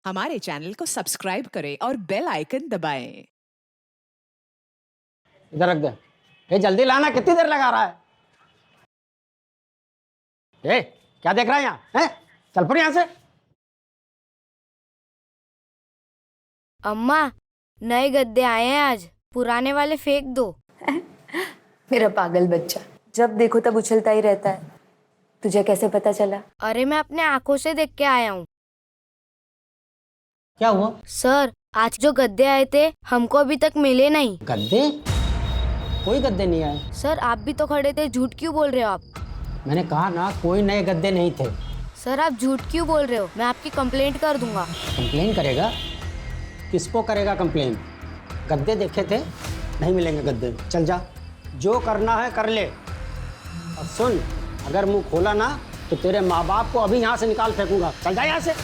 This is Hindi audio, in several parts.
हमारे चैनल को सब्सक्राइब करें और बेल आइकन दबाएं। इधर रख दे। ये जल्दी लाना, कितनी देर लगा रहा है? ए, क्या देख रहा है यहाँ? हैं? चल पड़ यहाँ से। अम्मा, नए गद्दे आए हैं आज, पुराने वाले फेंक दो। मेरा पागल बच्चा, जब देखो तब उछलता ही रहता है। तुझे कैसे पता चला? अरे मैं अपने आंखों से देख के आया हूँ। क्या हुआ? सर, आज जो गद्दे आए थे हमको अभी तक मिले नहीं। गद्दे? कोई गद्दे नहीं आए। सर आप भी तो खड़े थे, झूठ क्यों बोल रहे हो आप? मैंने कहा ना, कोई नए गद्दे नहीं थे। सर आप झूठ क्यों बोल रहे हो? मैं आपकी कंप्लेंट कर दूंगा। कंप्लेन करेगा? किसको करेगा कंप्लेन? गद्दे देखे थे, नहीं मिलेंगे गद्दे। चल जा, जो करना है कर ले। और सुन, अगर मुंह खोला ना तो तेरे माँ बाप को अभी यहाँ से निकाल फेंकूंगा। चल जा यहाँ से।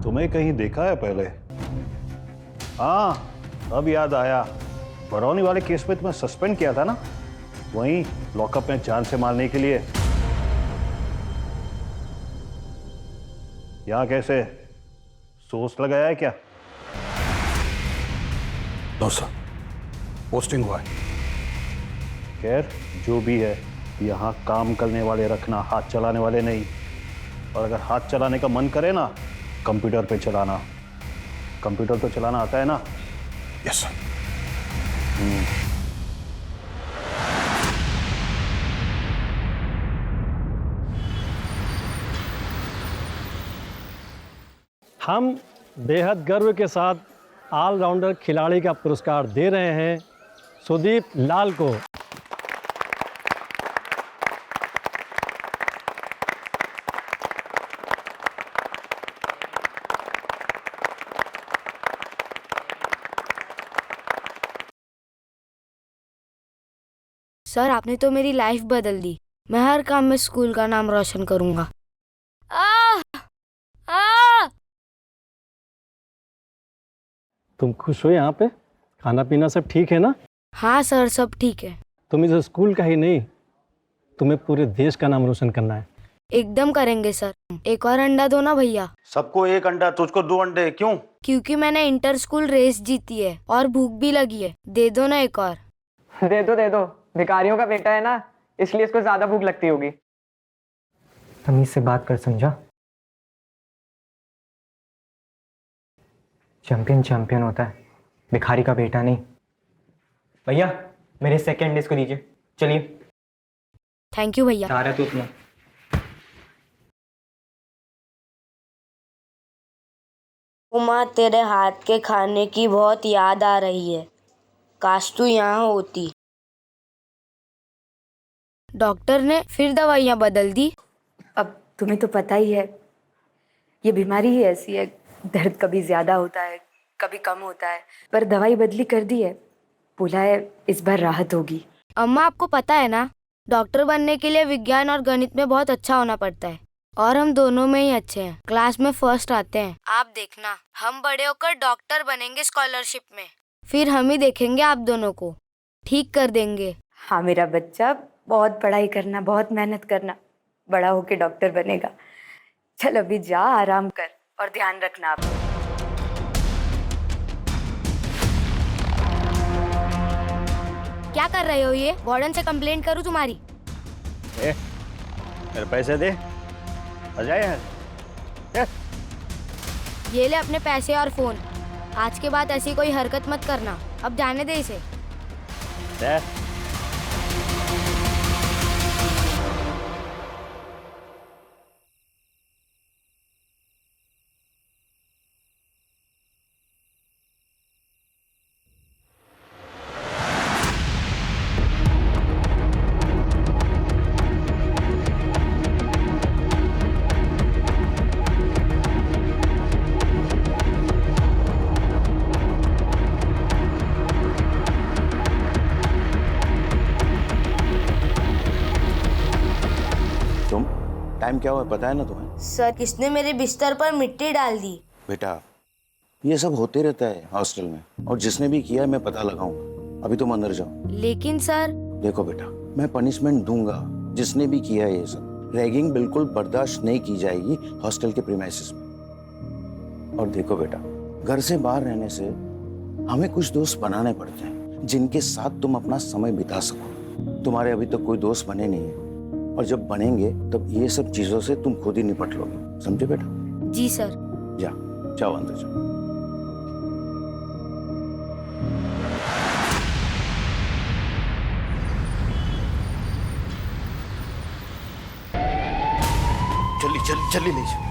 तुम्हें कहीं देखा है पहले? हाँ, अब याद आया। बरौनी वाले केस में तुम्हें सस्पेंड किया था ना, वहीं लॉकअप में जान से मारने के लिए। यहां कैसे? सोर्स लगाया है क्या? नो सर, पोस्टिंग हुआ है। खैर, जो भी है, यहाँ काम करने वाले रखना, हाथ चलाने वाले नहीं। और अगर हाथ चलाने का मन करे ना, कंप्यूटर पे चलाना। कंप्यूटर तो चलाना आता है ना? Yes sir. हम बेहद गर्व के साथ ऑलराउंडर खिलाड़ी का पुरस्कार दे रहे हैं सुदीप लाल को। सर आपने तो मेरी लाइफ बदल दी। मैं हर काम में स्कूल का नाम रोशन करूंगा। तुम खुश हो यहाँ पे? खाना पीना सब ठीक है ना? हाँ सर, सब ठीक है। तुम इस स्कूल का ही नहीं, तुम्हें पूरे देश का नाम रोशन करना है। एकदम करेंगे सर। एक और अंडा दो ना भैया। सबको एक अंडा, तुझको 2 अंडे। क्यों? क्योंकि मैंने इंटर स्कूल रेस जीती है और भूख भी लगी है। दे दो ना एक और। दे दो, भिखारियों का बेटा है ना, इसलिए इसको ज्यादा भूख लगती होगी। तमीज से बात कर, समझा? चैंपियन होता है, भिखारी का बेटा नहीं। भैया मेरे सेकंड डिस्क को दीजिए। चलिए। थैंक यू भैया। आ रहा है तू अपना। उमा, तेरे हाथ के खाने की बहुत याद आ रही है। काश तू यहाँ होती। डॉक्टर ने फिर दवाइयाँ बदल दी। अब तुम्हें तो पता ही है, ये बीमारी ही ऐसी है। दर्द कभी ज्यादा होता है, कभी कम होता है, पर दवाई बदली कर दी है। बोला है इस बार राहत होगी। अम्मा आपको पता है ना, डॉक्टर बनने के लिए विज्ञान और गणित में बहुत अच्छा होना पड़ता है। और हम दोनों में ही अच्छे हैं, क्लास में फर्स्ट आते हैं। आप देखना, हम बड़े होकर डॉक्टर बनेंगे स्कॉलरशिप में। फिर हम ही देखेंगे आप दोनों को, ठीक कर देंगे। हाँ मेरा बच्चा, बहुत पढ़ाई करना, बहुत मेहनत करना, बड़ा होके डॉक्टर बनेगा। चल अभी जा, आराम कर और ध्यान रखना आप। क्या कर रहे हो ये? वार्डन से कंप्लेंट करूँ तुम्हारी? मेरे पैसे दे, आ जाए यार। ये ले अपने पैसे और फोन। आज के बाद ऐसी कोई हरकत मत करना। अब जाने दे इसे। टाइम क्या हुआ पता है ना तुम्हें? सर किसने मेरे बिस्तर पर मिट्टी डाल दी? बेटा ये सब होते रहता है हॉस्टल में, और जिसने भी किया है मैं पता लगाऊंगा। अभी तुम अंदर जाओ। लेकिन सर। देखो बेटा, मैं पनिशमेंट दूंगा जिसने भी किया है ये सब। रैगिंग बिल्कुल बर्दाश्त नहीं की जाएगी हॉस्टल के प्रीमाइसेस में। और देखो बेटा, घर से बाहर रहने से हमें कुछ दोस्त बनाने पड़ते हैं जिनके साथ तुम अपना समय बिता सको। तुम्हारे अभी तक कोई दोस्त बने नहीं है, और जब बनेंगे तब ये सब चीजों से तुम खुद ही निपट लोगे। समझे बेटा? जी सर। जाओ अंदर जाओ। जल्दी ले जाओ।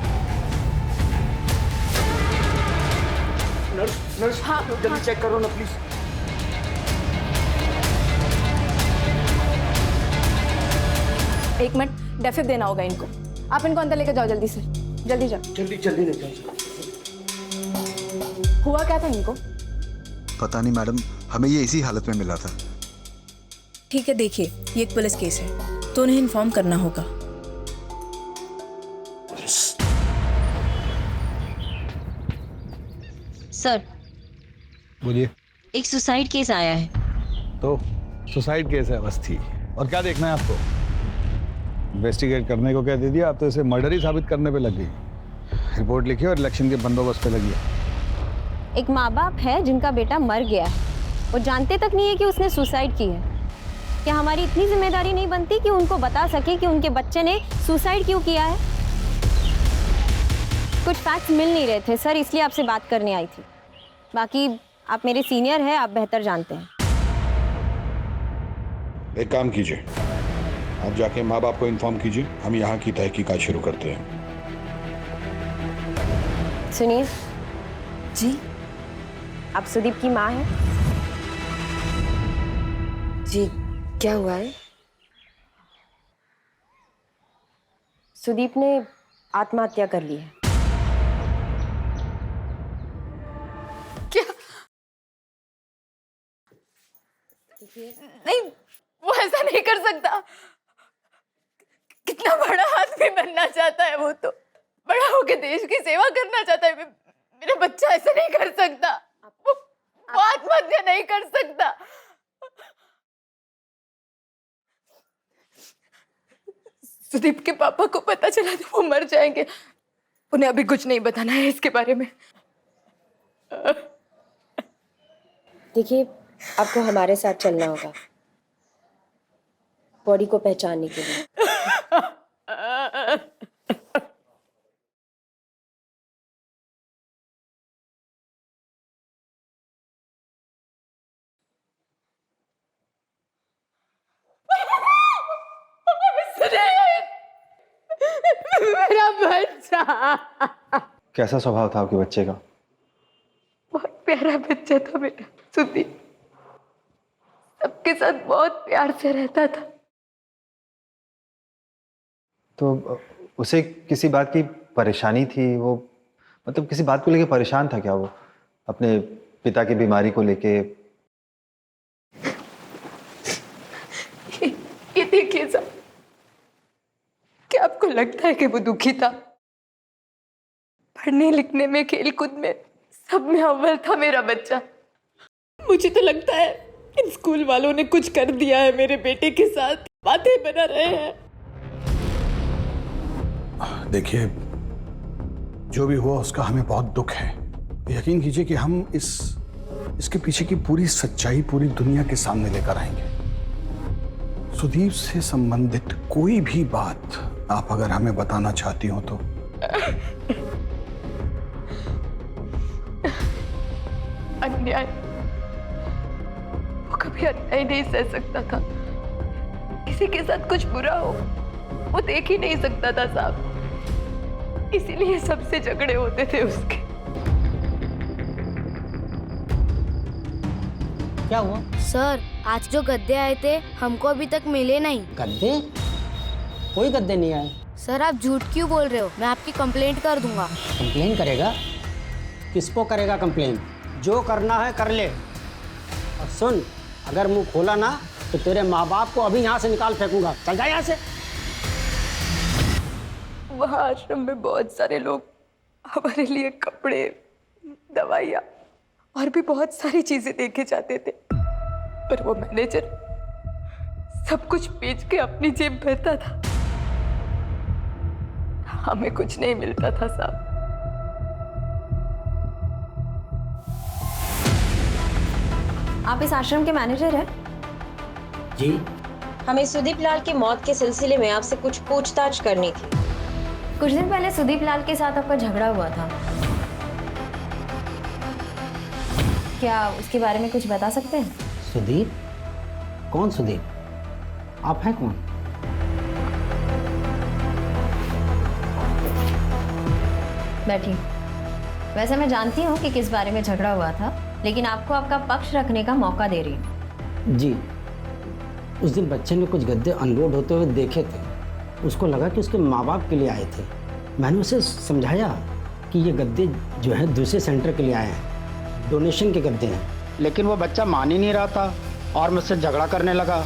नर्स हाँ, जल्दी चेक करो ना प्लीज। एक मिनट, डेफिब देना होगा इनको। आप इनको अंदर लेकर जाओ जल्दी से, जल्दी जाओ। जल्दी ले जाओ। हुआ क्या था इनको? पता नहीं मैडम, हमें ये इसी हालत में मिला था। ठीक है, देखिए ये एक पुलिस केस है तो उन्हें इन्फॉर्म करना होगा। सर बोलिए। एक सुसाइड केस आया है। तो सुसाइड केस है बस थी, और क्या देखना है आपको? इन्वेस्टिगेट करने को क्या दे दिया? आप तो इसे मर्डर ही साबित करने पे लग गई। रिपोर्ट लिखी और इलेक्शन के बंदोबस्त पे लगी। एक माँ बाप है जिनका बेटा मर गया है और जानते तक नहीं है कि उसने सुसाइड की है। क्या हमारी इतनी जिम्मेदारी नहीं बनती कि उनको बता सके कि उनके बच्चे ने सुसाइड क्यों किया है? कुछ फैक्ट्स मिल नहीं रहे थे सर, इसलिए आपसे बात करने आई थी। बाकी आप मेरे सीनियर हैं, आप बेहतर जानते हैं। एक काम कीजिए, आप जाके माँ बाप को इन्फॉर्म कीजिए, हम यहाँ की तहकीकात शुरू करते हैं। सुनिए जी। आप सुदीप की माँ हैं? जी, क्या हुआ है? सुदीप ने आत्महत्या कर ली है। क्या? नहीं, वो ऐसा नहीं कर सकता। कितना बड़ा आदमी बनना चाहता है वो, तो बड़ा होकर देश की सेवा करना चाहता है। मेरा बच्चा ऐसा नहीं कर सकता। वो आत्महत्या नहीं कर सकता। सुदीप के पापा को पता चला तो वो मर जाएंगे। उन्हें अभी कुछ नहीं बताना है इसके बारे में। देखिए, आपको हमारे साथ चलना होगा बॉडी को पहचानने के लिए। मेरा बच्चा। कैसा स्वभाव था आपके बच्चे का? बहुत प्यारा बच्चा था बेटा सुदीप। सबके साथ बहुत प्यार से रहता था। तो उसे किसी बात की परेशानी थी? वो मतलब किसी बात को लेके परेशान था क्या वो? अपने पिता की बीमारी को लेके? ये देखिए साहब, क्या आपको लगता है कि वो दुखी था? पढ़ने लिखने में, खेलकूद में, सब में अव्वल था मेरा बच्चा। मुझे तो लगता है इन स्कूल वालों ने कुछ कर दिया है मेरे बेटे के साथ। बातें बना रहे हैं। देखिए, जो भी हुआ उसका हमें बहुत दुख है। यकीन कीजिए कि हम इसके पीछे की पूरी सच्चाई पूरी दुनिया के सामने लेकर आएंगे। सुदीप से संबंधित कोई भी बात आप अगर हमें बताना चाहती हो तो। अन्याय, वो कभी अन्याय नहीं सह सकता था। किसी के साथ कुछ बुरा हो वो देख ही नहीं सकता था साहब। इसीलिए सबसे झगड़े होते थे उसके। क्या हुआ? सर, आज जो गद्दे आए थे हमको अभी तक मिले नहीं। गद्दे? कोई गद्दे नहीं आए। सर, आप झूठ क्यों बोल रहे हो? मैं आपकी कंप्लेंट कर दूंगा। कंप्लेन करेगा? किसको करेगा कंप्लेन? जो करना है कर ले। और सुन, अगर मुंह खोला ना तो तेरे माँ बाप को अभी यहाँ से निकाल फेंकूंगा। चल जा यहाँ से। वहाँ आश्रम में बहुत सारे लोग हमारे लिए कपड़े, दवाइयाँ और भी बहुत सारी चीजें देके जाते थे, पर वो मैनेजर सब कुछ बेच के अपनी जेब भरता था। हमें कुछ नहीं मिलता था साहब। आप इस आश्रम के मैनेजर हैं? जी। हमें सुदीप लाल की मौत के सिलसिले में आपसे कुछ पूछताछ करनी थी। कुछ दिन पहले सुदीप लाल के साथ आपका झगड़ा हुआ था, क्या उसके बारे में कुछ बता सकते हैं? सुदीप? कौन सुदीप? आप हैं कौन? बैठिए। वैसे मैं जानती हूँ कि किस बारे में झगड़ा हुआ था, लेकिन आपको आपका पक्ष रखने का मौका दे रही हूँ। जी, उस दिन बच्चे ने कुछ गद्दे अनलोड होते हुए देखे थे। उसको लगा कि उसके माँ बाप के लिए आए थे। मैंने उसे समझाया कि ये गद्दे जो है दूसरे सेंटर के लिए आए हैं, डोनेशन के गद्दे हैं, लेकिन वो बच्चा मान ही नहीं रहा था और मुझसे झगड़ा करने लगा।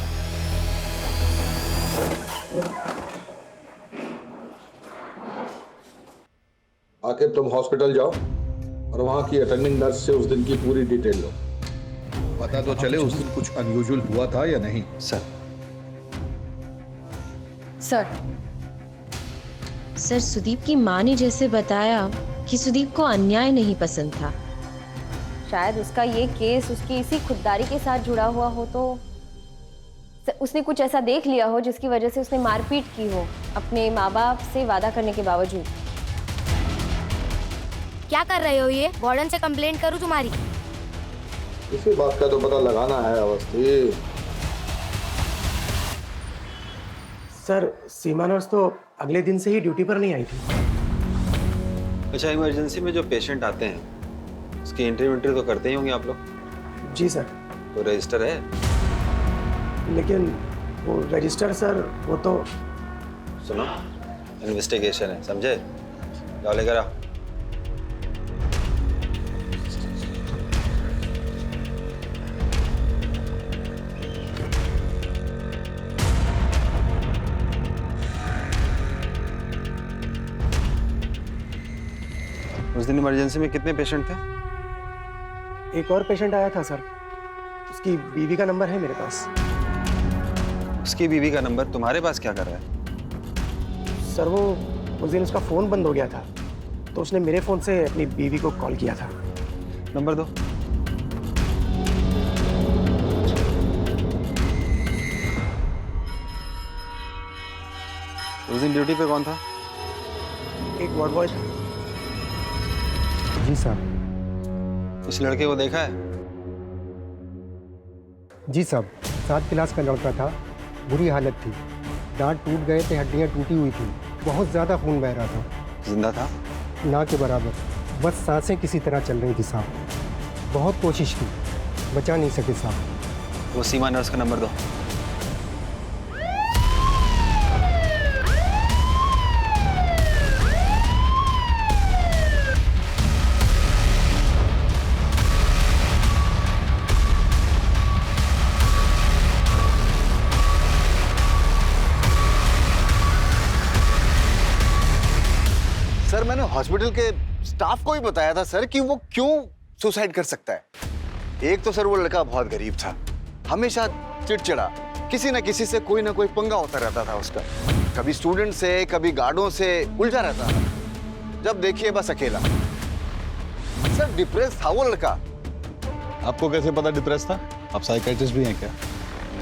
आखिर तुम हॉस्पिटल जाओ और वहाँ की अटेंडिंग नर्स से उस दिन की पूरी डिटेल लो। पता तो चले उस दिन कुछ अनयूजुअल हुआ था या नहीं। सर सर सुदीप की माँ ने जैसे बताया कि सुदीप को अन्याय नहीं पसंद था। शायद उसका ये केस उसकी इसी खुददारी के साथ जुड़ा हुआ हो, तो उसने कुछ ऐसा देख लिया हो जिसकी वजह से उसने मारपीट की हो अपने माँ बाप से वादा करने के बावजूद। क्या कर रहे हो ये? वार्डन से कंप्लेंट करूं तुम्हारी? इसी बात का तो पता लगाना है अवस्थी। सर सीमा नर्स तो अगले दिन से ही ड्यूटी पर नहीं आई थी। अच्छा, इमरजेंसी में जो पेशेंट आते हैं उसकी एंट्री तो करते ही होंगे आप लोग? जी सर। तो रजिस्टर है? लेकिन वो रजिस्टर सर, वो तो सुनो, इन्वेस्टिगेशन है, समझे? जाओ लेकर आओ। उस दिन इमरजेंसी में कितने पेशेंट थे? एक और पेशेंट आया था सर, उसकी बीवी का नंबर है मेरे पास। उसकी बीवी का नंबर तुम्हारे पास क्या कर रहा है? सर वो उस दिन उसका फोन बंद हो गया था, तो उसने मेरे फोन से अपनी बीवी को कॉल किया था। नंबर दो। उस दिन ड्यूटी पे कौन था? एक वार्ड बॉय था। जी साहब। उस लड़के को देखा है? जी साहब, 7 क्लास का लड़का था, बुरी हालत थी, दांत टूट गए थे, हड्डियां टूटी हुई थी, बहुत ज़्यादा खून बह रहा था। जिंदा था? ना के बराबर, बस सांसें किसी तरह चल रही थी साहब। बहुत कोशिश की, बचा नहीं सके साहब। वो सीमा नर्स का नंबर दो। सर मैंने हॉस्पिटल के स्टाफ को ही बताया था सर कि वो क्यों सुसाइड कर सकता है। एक तो सर वो लड़का बहुत गरीब था, हमेशा चिड़चिड़ा, किसी न किसी से कोई ना कोई पंगा होता रहता था उसका, कभी स्टूडेंट से कभी गार्डों से उलझा रहता था। जब देखिए बस अकेला। सर डिप्रेस था वो लड़का। आपको कैसे पता डिप्रेस था? आप साइकियाट्रिस्ट भी हैं क्या?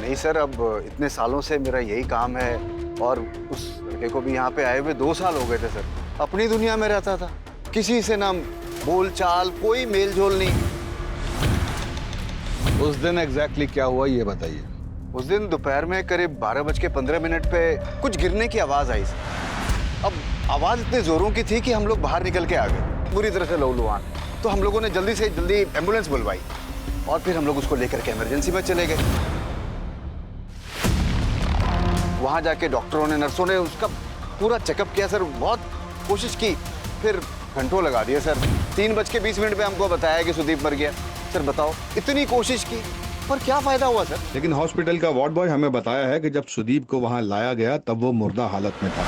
नहीं सर, अब इतने सालों से मेरा यही काम है और उस लड़के को भी यहाँ पे आए हुए 2 साल हो गए थे सर। अपनी दुनिया में रहता था, किसी से ना बोल चाल, कोई मेल जोल नहीं। उस दिन एग्जैक्टली क्या हुआ ये बताइए। उस दिन दोपहर में करीब 12:15 पे कुछ गिरने की आवाज आई सर। अब आवाज इतने जोरों की थी कि हम लोग बाहर निकल के आ गए, बुरी तरह से लहूलुहान। तो हम लोगों ने जल्दी से जल्दी एम्बुलेंस बुलवाई और फिर हम लोग उसको लेकर के इमरजेंसी में चले गए। वहां जाके डॉक्टरों ने, नर्सों ने उसका पूरा चेकअप किया सर, बहुत कोशिश की, फिर घंटों लगा दिए सर। 3:20 पे हमको बताया कि सुदीप मर गया। सर बताओ, इतनी कोशिश की पर क्या फायदा हुआ सर? लेकिन हॉस्पिटल का वार्ड बॉय हमें बताया है कि जब सुदीप को वहां लाया गया तब वो मुर्दा हालत में था।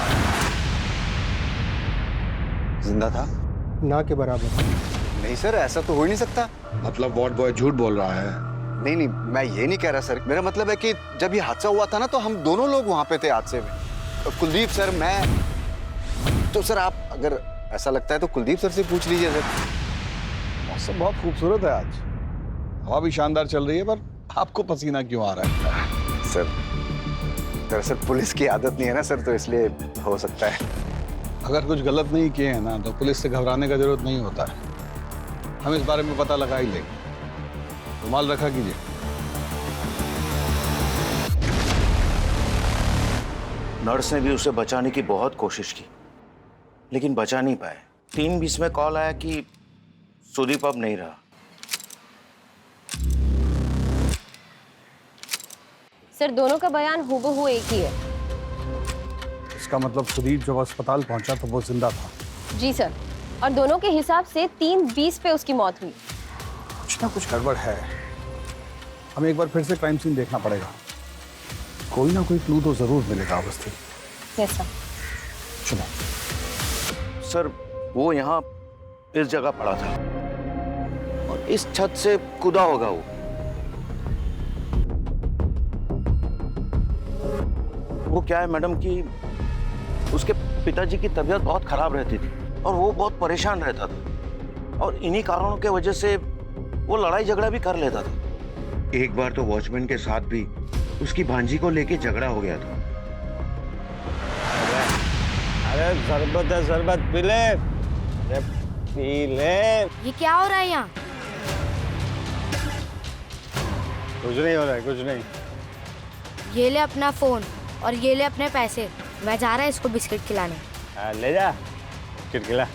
जिंदा था? ना के बराबर। नहीं सर, ऐसा तो हो ही नहीं सकता। मतलब वार्ड बॉय झूठ बोल रहा है? नहीं नहीं, मैं ये नहीं कह रहा सर। मेरा मतलब है कि जब ये हादसा हुआ था ना, तो हम दोनों लोग वहां पे थे हादसे में। कुलदीप सर, मैं तो सर, आप अगर ऐसा लगता है तो कुलदीप सर से पूछ लीजिए सर। मौसम बहुत खूबसूरत है आज, हवा भी शानदार चल रही है, पर आपको पसीना क्यों आ रहा है? सर दरअसल पुलिस की आदत नहीं है ना सर, तो इसलिए हो सकता है। अगर कुछ गलत नहीं किए हैं ना, तो पुलिस से घबराने का जरूरत नहीं होता है। हम इस बारे में पता लगा ही लेंगे। रुमाल रखा कीजिए। नर्स ने भी उसे बचाने की बहुत कोशिश की, लेकिन बचा नहीं पाए। 3:20 में कॉल आया कि सुदीप अब नहीं रहा। सर, दोनों का बयान हूबहू एक ही है। इसका मतलब सुदीप जब अस्पताल पहुंचा तो वो जिंदा था? जी सर, और दोनों के हिसाब से 3:20 पे उसकी मौत हुई। कुछ ना कुछ गड़बड़ है। हमें एक बार फिर से क्राइम सीन देखना पड़ेगा। कोई ना कोई क्लू तो जरूर मिलेगा अवस्थी। Yes sir. चलो। सर, वो यहाँ इस जगह पड़ा था और इस छत से कूदा होगा वो। वो क्या है मैडम कि उसके पिताजी की तबीयत बहुत खराब रहती थी और वो बहुत परेशान रहता था, और इन्हीं कारणों के वजह से वो लड़ाई झगड़ा भी कर लेता था। एक बार तो वॉचमैन के साथ भी उसकी भांजी को लेके झगड़ा हो गया था। अरे शरबत है, शरबत पी ले। अरे पी ले। ये क्या हो रहा है यहाँ? कुछ नहीं हो रहा है, कुछ नहीं। ये ले अपना फोन और ये ले अपने पैसे। मैं जा रहा है इसको बिस्किट खिलाने। ले जा, बिस्किट खिला।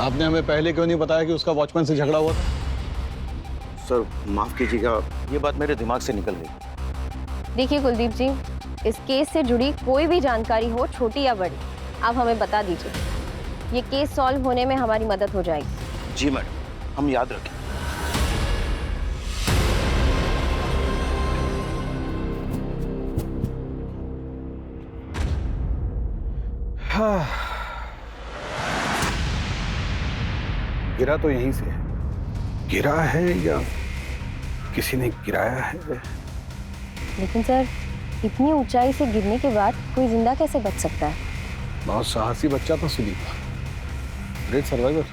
आपने हमें पहले क्यों नहीं बताया कि उसका वॉचमैन से झगड़ा हुआ था? सर माफ कीजिएगा, ये बात मेरे दिमाग से निकल गई। देखिए कुलदीप जी, इस केस से जुड़ी कोई भी जानकारी हो, छोटी या बड़ी, आप हमें बता दीजिए। ये केस सॉल्व होने में हमारी मदद हो जाएगी। जी मैडम, हम याद रखें। गिरा तो यहीं से है। गिरा है या किसी ने गिराया है? लेकिन सर, इतनी ऊंचाई से गिरने के बाद कोई जिंदा कैसे बच सकता है? बहुत साहसी बच्चा था सुदीप, ग्रेट सर्वाइवर।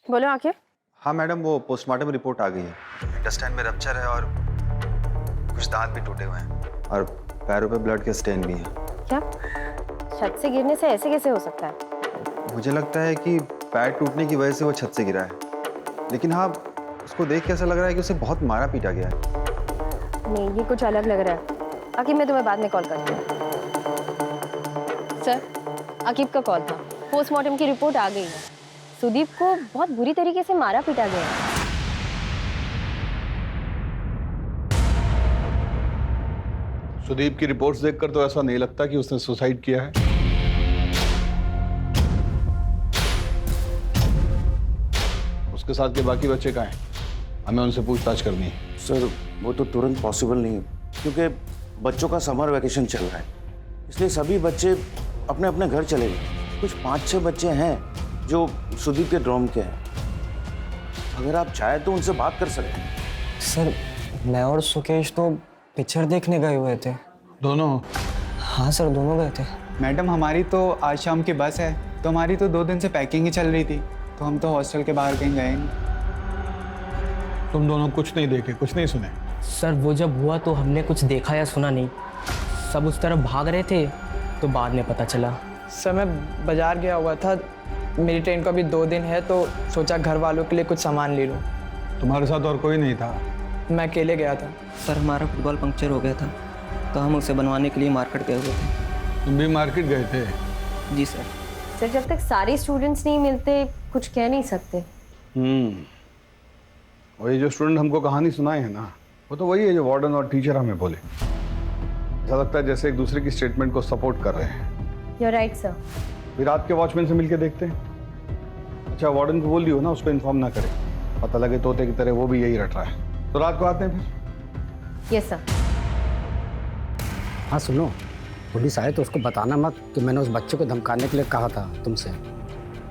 बोलो आखिर। हाँ मैडम, वो पोस्टमार्टम रिपोर्ट आ गई है। इंटेस्टाइन में रप्चर है और कुछ दांत भी टूटे हुए हैं और पैरों पे ब्लड के स्टेन भी हैं। क्या छत से गिरने से ऐसे कैसे हो सकता है? मुझे लगता है कि पैर टूटने की वजह से वो छत से गिरा है, लेकिन हाँ, उसको देख के ऐसा लग रहा है कि उसे बहुत मारा पीटा गया है। नहीं, ये कुछ अलग लग रहा है। आकिब, मैं तुम्हें बाद में कॉल करती हूँ। सर, आकिब का कॉल था। पोस्टमार्टम की रिपोर्ट आ गई है। सुदीप को बहुत बुरी तरीके से मारा पीटा गया है। सुदीप की रिपोर्ट्स देखकर तो ऐसा नहीं लगता कि उसने सुसाइड किया है। उसके साथ के बाकी बच्चे कहाँ हैं? हमें उनसे पूछताछ करनी है। सर वो तो तुरंत पॉसिबल नहीं है, क्योंकि बच्चों का समर वैकेशन चल रहा है, इसलिए सभी बच्चे अपने अपने घर चले गए। कुछ 5-6 बच्चे हैं जो सुदीप के ड्रॉम के हैं। अगर आप चाहें तो उनसे बात कर सकते हैं। सर, मैं और सुकेश तो पिक्चर देखने गए हुए थे। दोनों? हाँ सर, दोनों गए थे। मैडम, हमारी तो आज शाम की बस है, तो हमारी तो 2 दिन से पैकिंग ही चल रही थी, तो हम तो हॉस्टल के बाहर कहीं गए नहीं। तुम दोनों कुछ नहीं देखे, कुछ नहीं सुने? सर, वो जब हुआ तो हमने कुछ देखा या सुना नहीं। सब उस तरफ भाग रहे थे तो बाद में पता चला। सर, मैं बाजार गया हुआ था, मेरी ट्रेन का भी 2 दिन है, तो सोचा घर वालों के लिए कुछ सामान ले लूँ। तुम्हारे साथ और कोई नहीं था? मैं अकेले गया था। सर, हमारा फुटबॉल पंक्चर हो गया था, तो हम उसे बनवाने के लिए मार्केट गए हुए थे। तुम भी मार्केट गए थे? जी सर। सर, जब तक सारे स्टूडेंट्स नहीं मिलते कुछ कह नहीं सकते। और ये जो स्टूडेंट हमको कहानी सुनाए हैं ना, वो तो वही है जो वार्डन और टीचर हमें बोले। ऐसा लगता है जैसे एक दूसरे की स्टेटमेंट को सपोर्ट कर रहे हैं। You're right, sir. फिर रात के वॉचमैन से मिलके देखते हैं। अच्छा वार्डन को बोल दियो ना उसको इन्फॉर्म ना करे, पता लगे तोते की तरह वो भी यही रट रहा है। तो रात को आते हैं फिर। Yes sir. हाँ सुनो, पुलिस आए तो उसको बताना मत कि मैंने उस बच्चे को धमकाने के लिए कहा था तुमसे।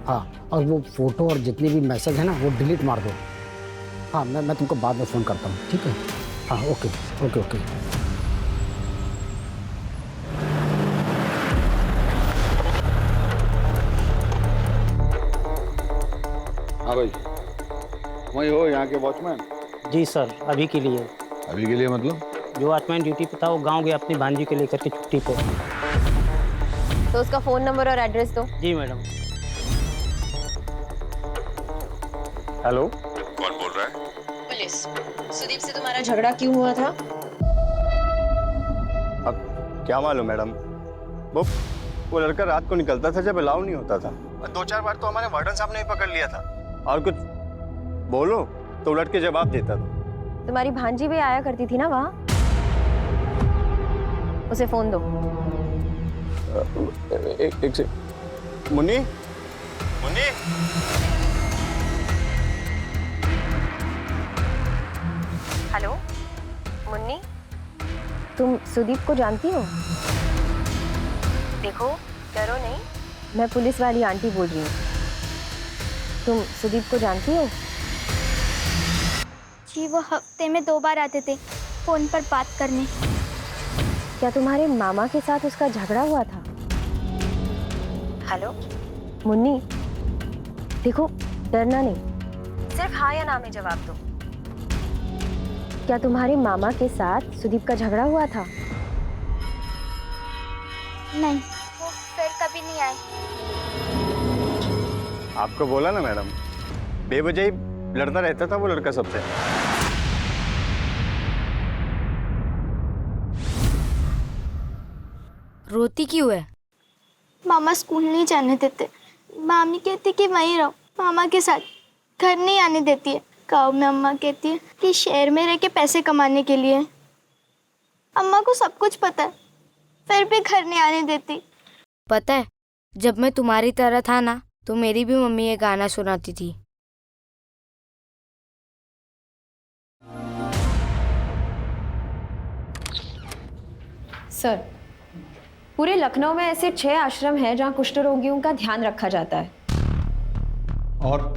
हाँ, और वो फोटो और जितने भी मैसेज है ना वो डिलीट मार दो। हाँ, मैं तुमको बाद में फ़ोन करता हूँ, ठीक है? हाँ, ओके ओके ओके। हाँ भाई, वही हो यहाँ के वॉचमैन? जी सर, अभी के लिए। अभी के लिए मतलब? जो वॉचमैन ड्यूटी पे था वो गाँव गया अपनी भांजी को लेकर के छुट्टी पे। तो उसका फ़ोन नंबर और एड्रेस दो। जी मैडम। हेलो, कौन बोल रहा है? पुलिस। सुदीप से तुम्हारा झगड़ा क्यों हुआ था? अब क्या मालूम मैडम, वो लड़का रात को निकलता था जब अलाउ नहीं होता था। 2-4 बार तो हमारे वार्डन साहब ने भी पकड़ लिया था, और कुछ बोलो तो उलट के जवाब देता था। तुम्हारी भांजी भी आया करती थी ना वहाँ? उसे फ़ोन दो। एक से मुन्नी, मुन्नी। हेलो मुन्नी, तुम सुदीप को जानती हो? देखो डरो नहीं, मैं पुलिस वाली आंटी बोल रही हूँ। तुम सुदीप को जानती हो? जी वो हफ्ते में 2 बार आते थे फ़ोन पर बात करने। क्या तुम्हारे मामा के साथ उसका झगड़ा हुआ था? हेलो मुन्नी, देखो डरना नहीं, सिर्फ हाँ या ना में जवाब दो। क्या तुम्हारे मामा के साथ सुदीप का झगड़ा हुआ था? नहीं, वो फिर कभी नहीं आए। आपको बोला ना मैडम, बेवजह ही लड़ता रहता था वो लड़का सबसे। रोती क्यों है? मामा स्कूल नहीं जाने देते। मामी कहती कि वहीं रहो मामा के साथ, घर नहीं आने देती है। गाँव में अम्मा कहती है कि शहर में रह के पैसे कमाने के लिए। अम्मा को सब कुछ पता है, फिर भी घर नहीं आने देती। पता है, जब मैं तुम्हारी तरह था ना तो मेरी भी मम्मी ये गाना सुनाती थी। सर, पूरे लखनऊ में ऐसे 6 आश्रम हैं जहाँ कुष्ठ रोगियों का ध्यान रखा जाता है। और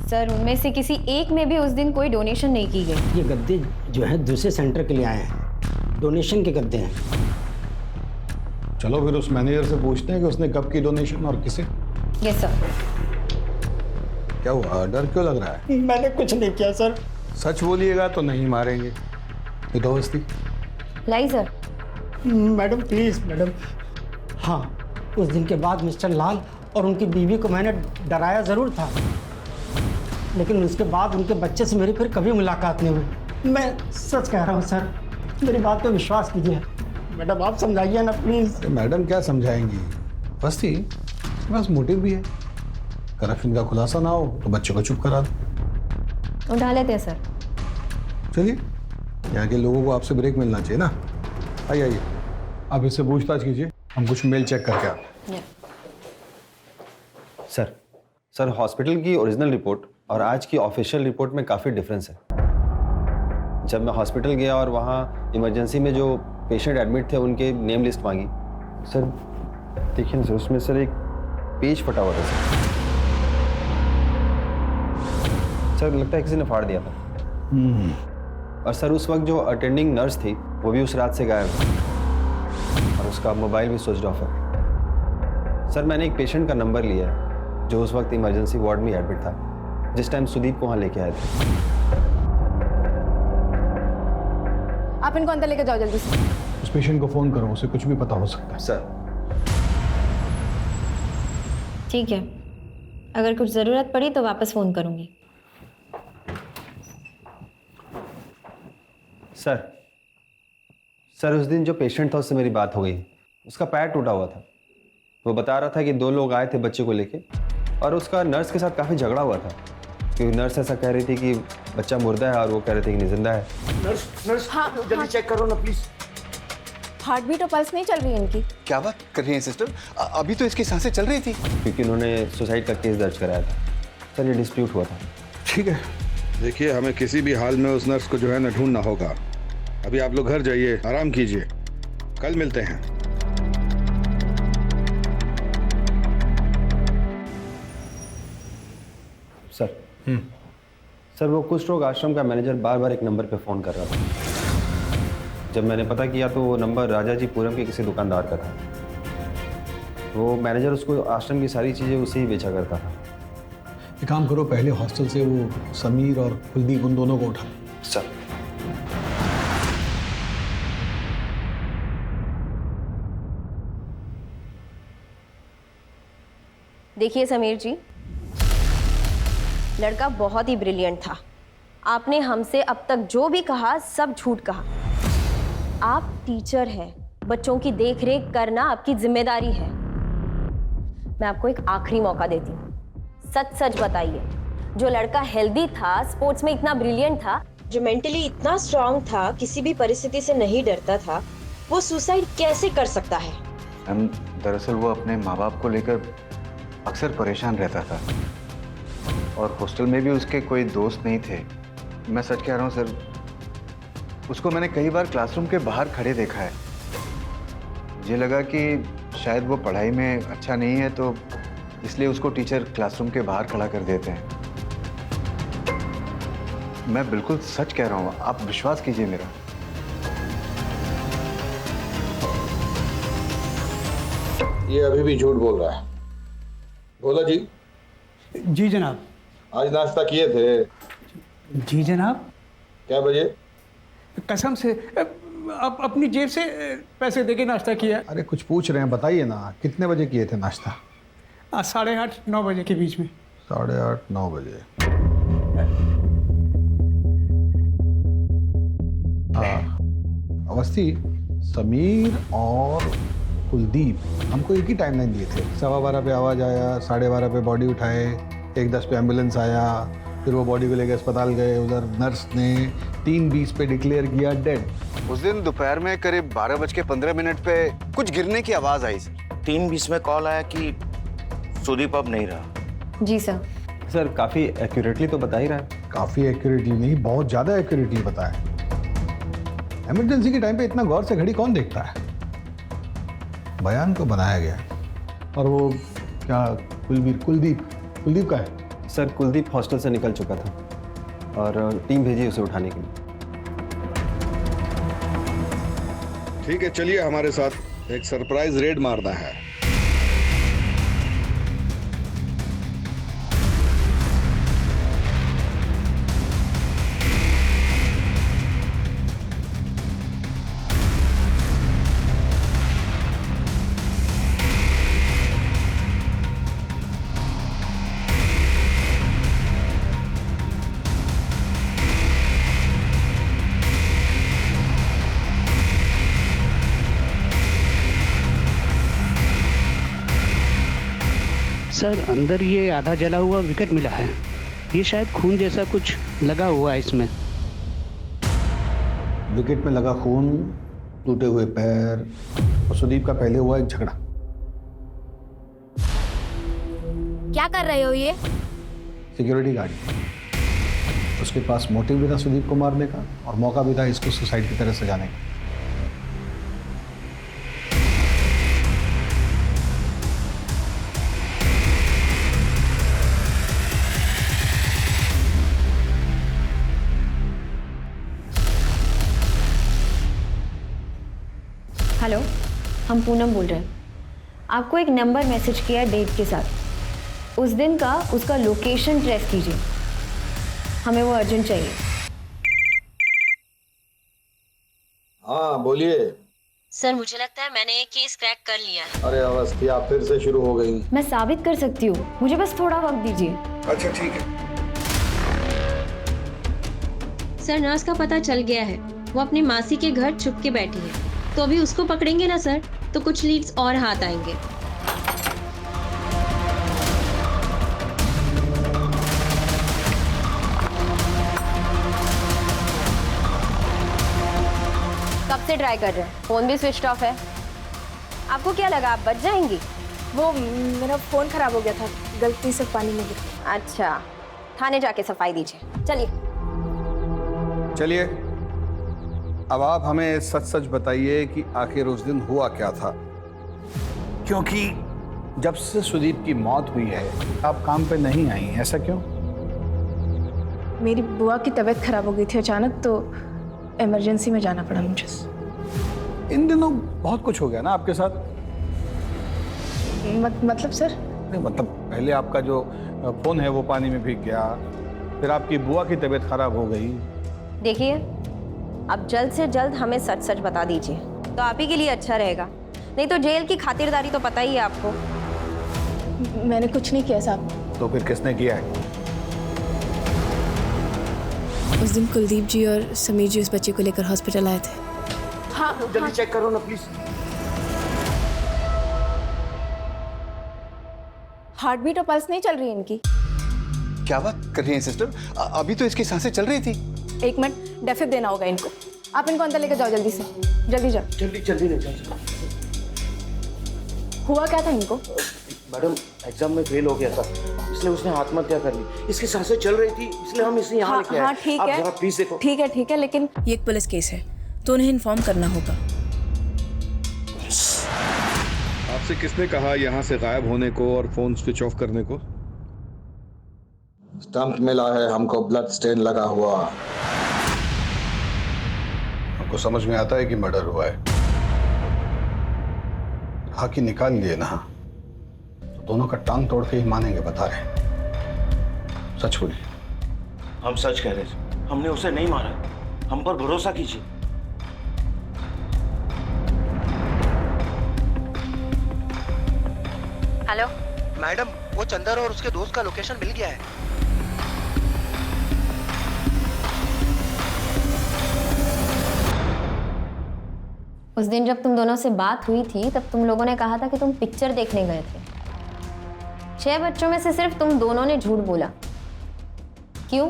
सर उनमें से किसी एक में भी उस दिन कोई डोनेशन नहीं की गई। ये गद्दे जो है दूसरे सेंटर के लिए आए हैं, डोनेशन के गद्दे हैं। चलो फिर उस मैनेजर से पूछते हैं कि उसने कब की डोनेशन और किसे। Yes sir. क्या हुआ, डर क्यों लग रहा है? मैंने कुछ नहीं किया सर। सच बोलिएगा तो नहीं मारेंगे। ये दोस्ती। लाई सर। Madam please madam. हाँ, उस दिन के बाद मिस्टर लाल और उनकी बीवी को मैंने डराया ज़रूर था, लेकिन उसके बाद उनके बच्चे से मेरी फिर कभी मुलाकात नहीं हुई। मैं सच कह रहा हूँ सर, मेरी बात पे विश्वास कीजिए। मैडम आप समझाइए ना प्लीज़। मैडम क्या समझाएंगी, बस मोटिव भी है। करप्शन का खुलासा ना हो तो बच्चे को चुप करा दो। उठा लेते हैं सर। चलिए, यहाँ के लोगों को आपसे ब्रेक मिलना चाहिए ना। आइए आप इससे पूछताछ कीजिए, हम कुछ मेल चेक करके आते हैं। सर हॉस्पिटल की ओरिजिनल रिपोर्ट और आज की ऑफिशियल रिपोर्ट में काफ़ी डिफरेंस है। जब मैं हॉस्पिटल गया और वहाँ इमरजेंसी में जो पेशेंट एडमिट थे उनके नेम लिस्ट मांगी, सर देखिए ना सर, उसमें सर एक पेज फटा हुआ था सर लगता है किसी ने फाड़ दिया था। और सर उस वक्त जो अटेंडिंग नर्स थी वो भी उस रात से गायब है और उसका मोबाइल भी स्विच ऑफ है। सर मैंने एक पेशेंट का नंबर लिया है जो उस वक्त इमरजेंसी वार्ड में एडमिट था, जिस टाइम सुदीप को वहाँ लेके आए थे। आप इनको अंदर लेकर जाओ जल्दी से। उस पेशेंट को फोन करो, उसे कुछ भी पता हो सकता है। सर ठीक है, अगर कुछ ज़रूरत पड़ी तो वापस फ़ोन करूँगी। सर उस दिन जो पेशेंट था उससे मेरी बात हो गई। उसका पैर टूटा हुआ था। वो बता रहा था कि 2 लोग आए थे बच्चे को लेके और उसका नर्स के साथ काफ़ी झगड़ा हुआ था, क्योंकि नर्स ऐसा कह रही थी कि बच्चा मुर्दा है और वो कह रहे थे कि जिंदा है। नर्स जल्दी चेक करो ना प्लीज। हार्ट बीट और पल्स नहीं चल रही है इनकी। क्या बात कर रही हैं सिस्टर, अभी तो इसकी सांसें चल रही थी। क्योंकि उन्होंने सुसाइड का केस दर्ज कराया था। सर ये डिस्प्यूट हुआ था। ठीक है, देखिए हमें किसी भी हाल में उस नर्स को जो है ना ढूंढना होगा। अभी आप लोग घर जाइए, आराम कीजिए, कल मिलते हैं। सर सर वो कुष्ठ रोग आश्रम का मैनेजर बार बार एक नंबर पे फ़ोन कर रहा था। जब मैंने पता किया तो वो नंबर राजाजीपुरम के किसी दुकानदार का था। वो मैनेजर उसको आश्रम की सारी चीज़ें उसे ही बेचा करता था। एक काम करो, पहले हॉस्टल से वो समीर और कुलदीप उन दोनों को उठा। सर देखिए समीर जी, लड़का बहुत ही ब्रिलियंट था। आपने हमसे अब तक जो भी कहा सब झूठ कहा। आप टीचर हैं, बच्चों की देख रेख करना आपकी जिम्मेदारी है। मैं आपको एक आखिरी मौका देती हूँ, सच सच बताइए, जो लड़का हेल्दी था, स्पोर्ट्स में इतना ब्रिलियंट था, जो मेंटली इतना स्ट्रांग था, किसी भी परिस्थिति से नहीं डरता था, वो सुसाइड कैसे कर सकता है? दरअसल वो अपने माँ बाप को लेकर अक्सर परेशान रहता था और हॉस्टल में भी उसके कोई दोस्त नहीं थे। मैं सच कह रहा हूँ सर, उसको मैंने कई बार क्लासरूम के बाहर खड़े देखा है। मुझे लगा कि शायद वो पढ़ाई में अच्छा नहीं है, तो इसलिए उसको टीचर क्लासरूम के बाहर खड़ा कर देते हैं। मैं बिल्कुल सच कह रहा हूँ, आप विश्वास कीजिए मेरा। ये अभी भी झूठ बोल रहा है। बोला जी। जी जनाब। आज नाश्ता किए थे? जी जनाब। क्या बजे? कसम से अब अपनी जेब से पैसे देके नाश्ता किया। अरे कुछ पूछ रहे हैं, बताइए ना, कितने बजे किए थे नाश्ता? 8:30-9 बजे के बीच में। 8:30-9 बजे। हाँ अवस्थी, समीर और कुलदीप हमको एक ही टाइमलाइन दिए थे। 12:15 पे आवाज़ आया, 12:30 पे बॉडी उठाए, 1:10 पे एम्बुलेंस आया, फिर वो बॉडी को लेकर अस्पताल गए। उधर नर्स ने 3:20 पे डिक्लेयर किया डेड। उस दिन दोपहर में करीब 12:15 पे कुछ गिरने की आवाज़ आई सर। 3:20 में कॉल आया कि सुदीप अब नहीं रहा। जी सर। सर काफ़ी एक्यूरेटली तो बता ही रहा है। काफ़ी एक्यूरेटली नहीं, बहुत ज़्यादा एक्यूरेटली बताया। इमरजेंसी के टाइम पे इतना गौर से घड़ी कौन देखता है? बयान को बनाया गया। और वो क्या कुलदीप का है? सर कुलदीप हॉस्टल से निकल चुका था और टीम भेजी उसे उठाने के लिए। ठीक है, चलिए हमारे साथ एक सरप्राइज रेड मारना है। सर अंदर ये आधा जला हुआ विकेट मिला है। ये शायद खून जैसा कुछ लगा हुआ है इसमें। विकेट में लगा खून, टूटे हुए पैर और सुदीप का पहले हुआ एक झगड़ा। क्या कर रहे हो ये? Security guard. उसके पास मोटिव भी था सुदीप को मारने का और मौका भी था इसको सुसाइड की तरह सजाने का। हेलो, हम पूनम बोल रहे हैं। आपको एक नंबर मैसेज किया है डेट के साथ। उस दिन का उसका लोकेशन ट्रेस कीजिए, हमें वो अर्जेंट चाहिए। हाँ बोलिए। सर मुझे लगता है मैंने एक केस क्रैक कर लिया है। अरे अवस्थी, आप फिर से शुरू हो गई। मैं साबित कर सकती हूँ, मुझे बस थोड़ा वक्त दीजिए। अच्छा ठीक है। सर नर्स का पता चल गया है, वो अपनी मासी के घर छुप के बैठी है। तो अभी उसको पकड़ेंगे ना सर, तो कुछ लीड्स और हाथ आएंगे। कब से ट्राई कर रहे हैं, फोन भी स्विच ऑफ है। आपको क्या लगा आप बच जाएंगी? वो मेरा फ़ोन ख़राब हो गया था, गलती से पानी में गिर गया। अच्छा, थाने जाके सफाई दीजिए। चलिए। चलिए, अब आप हमें सच सच बताइए कि आखिर उस दिन हुआ क्या था, क्योंकि जब से सुदीप की मौत हुई है आप काम पे नहीं आई, ऐसा क्यों? मेरी बुआ की तबीयत खराब हो गई थी अचानक, तो इमरजेंसी में जाना पड़ा मुझे। इन दिनों बहुत कुछ हो गया ना आपके साथ। मतलब सर? नहीं मतलब पहले आपका जो फोन है वो पानी में भीग गया, फिर आपकी बुआ की तबीयत खराब हो गई। देखिए, अब जल्द से जल्द हमें सच सच बता दीजिए तो आप ही के लिए अच्छा रहेगा, नहीं तो जेल की खातिरदारी तो पता ही है आपको। मैंने कुछ नहीं किया साहब। तो फिर किसने किया है? उस दिन कुलदीप जी और समीर जी उस बच्चे को लेकर हॉस्पिटल आए थे। हाँ जल्दी चेक करो ना प्लीज। हार्ट बीट और पल्स नहीं चल रही है इनकी। क्या बात कर रही हैं सिस्टर? अभी तो इसकी सांसें चल रही थी। 1 मिनट, डेफिब देना होगा इनको। आप इनको अंदर लेकर जाओ जल्दी से, जल्दी जाओ। जल्दी ले जाओ। हुआ क्या था इनको? मैडम एग्जाम में फेल हो गया था, इसलिए उसने आत्महत्या कर ली। इसकी सांसें चल रही थी, इसलिए हम इसे यहाँ लेके आए। हाँ ठीक है, आप जरा प्लीज देखो। ठीक है, लेकिन ये एक पुलिस केस है तो उन्हें इन्फॉर्म करना होगा। आपसे किसने कहा यहाँ से गायब होने को और फोन स्विच ऑफ करने को? स्टंप मिला है हमको, ब्लड स्टेन लगा हुआ। हमको समझ में आता है कि मर्डर हुआ है, हाकी निकाल लिए ना तो दोनों का टांग तोड़ के ही मानेंगे, बता रहे। सच बोलिए। हम सच कह रहे हैं, हमने उसे नहीं मारा, हम पर भरोसा कीजिए। हेलो मैडम, वो चंदर और उसके दोस्त का लोकेशन मिल गया है। उस दिन जब तुम दोनों से बात हुई थी तब तुम लोगों ने कहा था कि तुम पिक्चर देखने गए थे। 6 बच्चों में से सिर्फ तुम दोनों ने झूठ बोला, क्यों?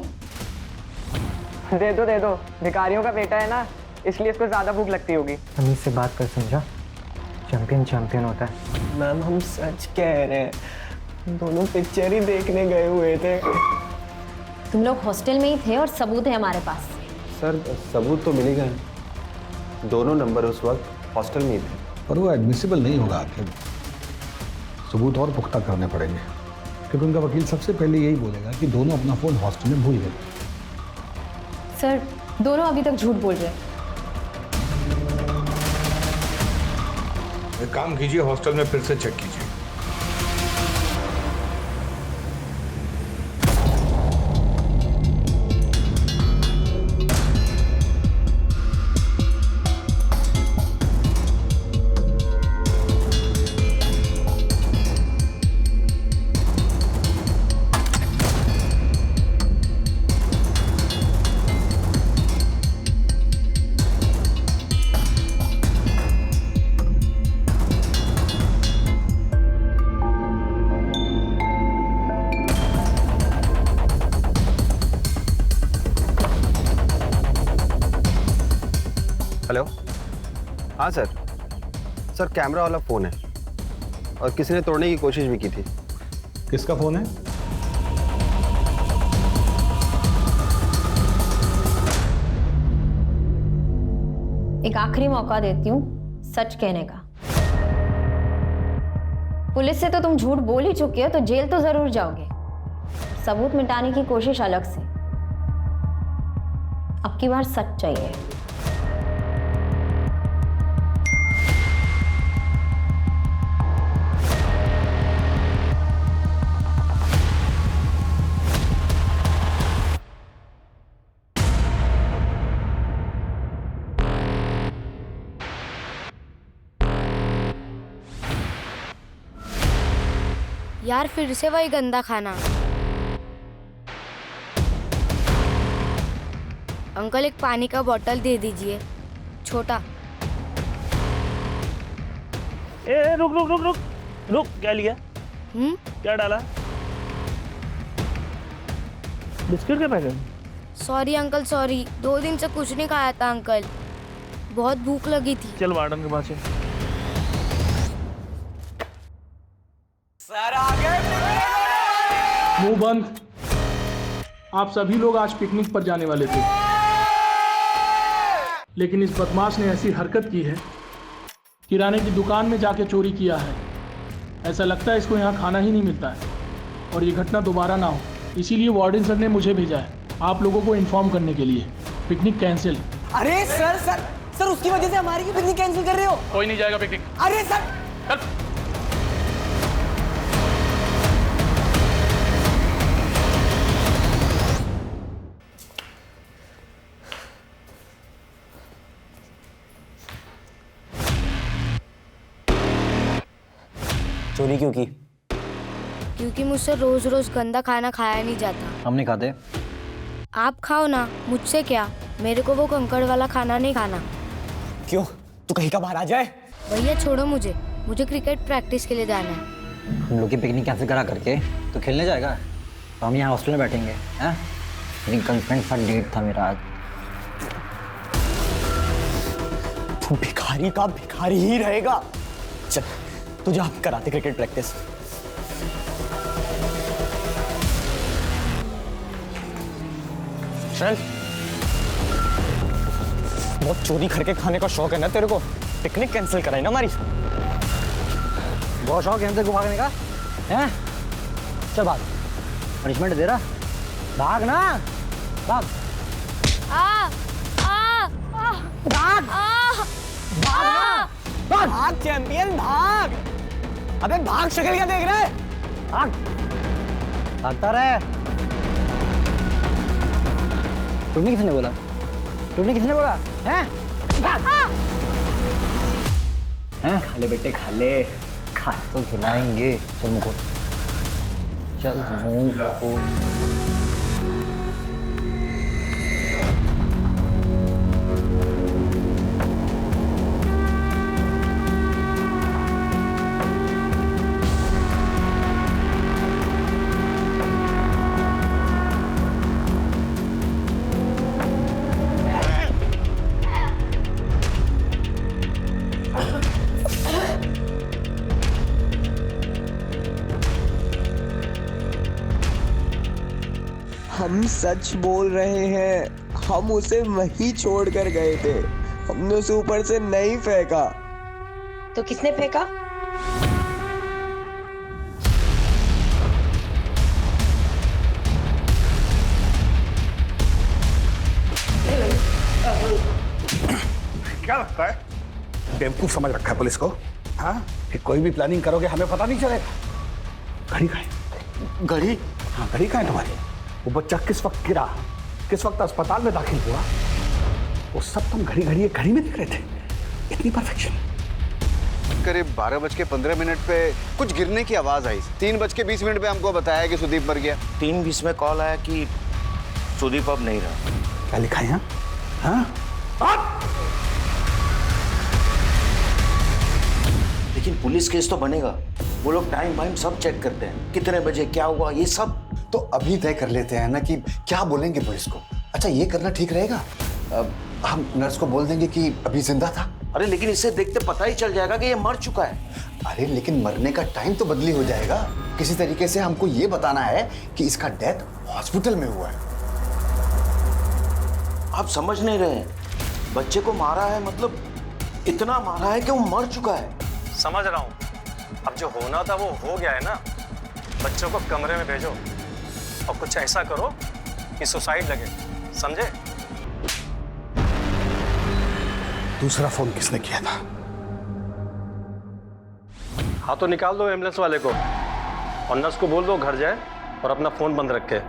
दे दो, भिखारियों का बेटा है ना, इसलिए इसको ज्यादा भूख लगती होगी। हमीद से बात कर समझा, चैंपियन होता है। मैम हम सच कह रहे हैं, दोनों पिक्चर ही देखने गए हुए थे। तुम लोग हॉस्टल में ही थे और सबूत है हमारे पास। सर सबूत तो मिल ही गए, दोनों नंबर उस वक्त हॉस्टल में ही थे। पर वो एडमिसिबल नहीं होगा आखिर, सबूत और पुख्ता करने पड़ेंगे, क्योंकि उनका वकील सबसे पहले यही बोलेगा कि दोनों अपना फोन हॉस्टल में भूल गए। सर दोनों अभी तक झूठ बोल रहे हैं। एक काम कीजिए, हॉस्टल में फिर से चेक कीजिए। हेलो, हाँ सर कैमरा वाला फ़ोन है और किसी ने तोड़ने की कोशिश भी की थी। किसका फ़ोन है? एक आखिरी मौका देती हूँ सच कहने का। पुलिस से तो तुम झूठ बोल ही चुके हो, तो जेल तो जरूर जाओगे। सबूत मिटाने की कोशिश अलग से, अब की बार सच चाहिए। यार फिर से वही गंदा खाना। अंकल एक पानी का बोतल दे दीजिए, छोटा। ए रुक, क्या लिया? क्या डाला? बिस्किट का पैकेट? सॉरी अंकल सॉरी, 2 दिन से कुछ नहीं खाया था अंकल, बहुत भूख लगी थी। चल वार्डन के पास चल। सर आ गए। मुंह बंद। आप सभी लोग आज पिकनिक पर जाने वाले थे, लेकिन इस बदमाश ने ऐसी हरकत की है, किराने की दुकान में जाके चोरी किया है। ऐसा लगता है इसको यहाँ खाना ही नहीं मिलता है और ये घटना दोबारा ना हो, इसीलिए वार्डन सर ने मुझे भेजा है आप लोगों को इन्फॉर्म करने के लिए। Picnic cancel. अरे सर सर सर, उसकी वजह से हमारी भी पिकनिक कैंसिल कर रहे हो? कोई नहीं जाएगा पिकनिक। अरे सर चल। चोरी क्यों की? क्योंकि मुझसे रोज रोज गंदा खाना खाया नहीं जाता। हम नहीं खाते। आप खाओ ना, मुझसे क्या, मेरे को वो कंकड़ वाला खाना नहीं खाना। क्यों? तू कहीं का बाहर आ जाए। भैया छोड़ो मुझे क्रिकेट प्रैक्टिस के लिए जाना है। हम लोग की पिकनिक कैंसिल करा करके तो खेलने जाएगा? तो हम यहाँ हॉस्टल में बैठेंगे हैं? मेरी गर्लफ्रेंड का डेट था मेरा आज। तू भिखारी का भिखारी ही रहेगा। चल तुझे हम कराते क्रिकेट प्रैक्टिस। चल। बहुत चोरी करके खाने का शौक है ना तेरे को? पिकनिक कैंसिल कराई ना हमारी। बहुत शौक है हमसे भागने का, हैं? चल भाग, पनिशमेंट दे रहा, भाग ना, भाग। भाग भाग भाग चैंपियन भाग। अबे भाग, शक्ल क्या देख रहा है? भाग, भागता रहे। टूटने किसने बोला? टूटने किसने बोला? हैं? हैं? खा ले बेटे, खा ले, खा तो खिलाएंगे। चल मुझको, चल मुझको। हम सच बोल रहे हैं, हम उसे वहीं छोड़ कर गए थे। हमने उसे ऊपर से नहीं फेंका। तो किसने फेंका? क्या लगता है बेवकूफ समझ रखा है पुलिस को? हाँ, कि कोई भी प्लानिंग करोगे हमें पता नहीं चलेगा। घड़ी कहाँ है? घड़ी? हाँ, घड़ी कहाँ है तुम्हारी? वो बच्चा किस वक्त गिरा, किस वक्त अस्पताल में दाखिल हुआ, वो सब तुम घड़ी घड़ी में दिख रहे थे। इतनी परफेक्शन। करीब 12:15 पे कुछ गिरने की आवाज आई। 3:20 पे हमको बताया कि सुदीप मर गया। 3:20 में कॉल आया कि सुदीप अब नहीं रहा। क्या लिखा है यहाँ? हाँ? लेकिन पुलिस केस तो बनेगा। वो लोग टाइम वाइम सब चेक करते हैं, कितने बजे क्या हुआ, ये सब तो अभी तय कर लेते हैं ना कि क्या बोलेंगे पुलिस को। अच्छा, ये करना ठीक रहेगा। हम नर्स को बोल देंगे कि अभी जिंदा था। अरे लेकिन इसे देखते पता ही चल जाएगा कि ये मर चुका है। अरे लेकिन मरने का टाइम तो बदली हो जाएगा। किसी तरीके से हमको ये बताना है कि इसका डेथ हॉस्पिटल में हुआ है। आप समझ नहीं रहे हैं, बच्चे को मारा है मतलब इतना मारा है कि वो मर चुका है। समझ रहा हूँ, अब जो होना था वो हो गया है ना। बच्चों को कमरे में भेजो और कुछ ऐसा करो कि सुसाइड लगे, समझे? दूसरा फोन किसने किया था? हाँ तो निकाल दो एम्बुलेंस वाले को और नर्स को बोल दो घर जाए और अपना फोन बंद रखे।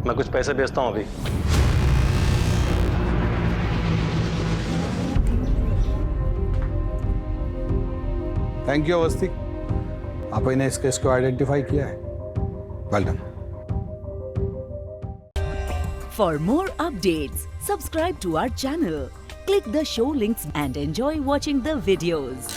मैं कुछ पैसे भेजता हूँ अभी। थैंक यू अवस्थी, आपने इस केस को आइडेंटिफाई किया है। Well done. For more updates, subscribe to our channel, click the show links and enjoy watching the videos.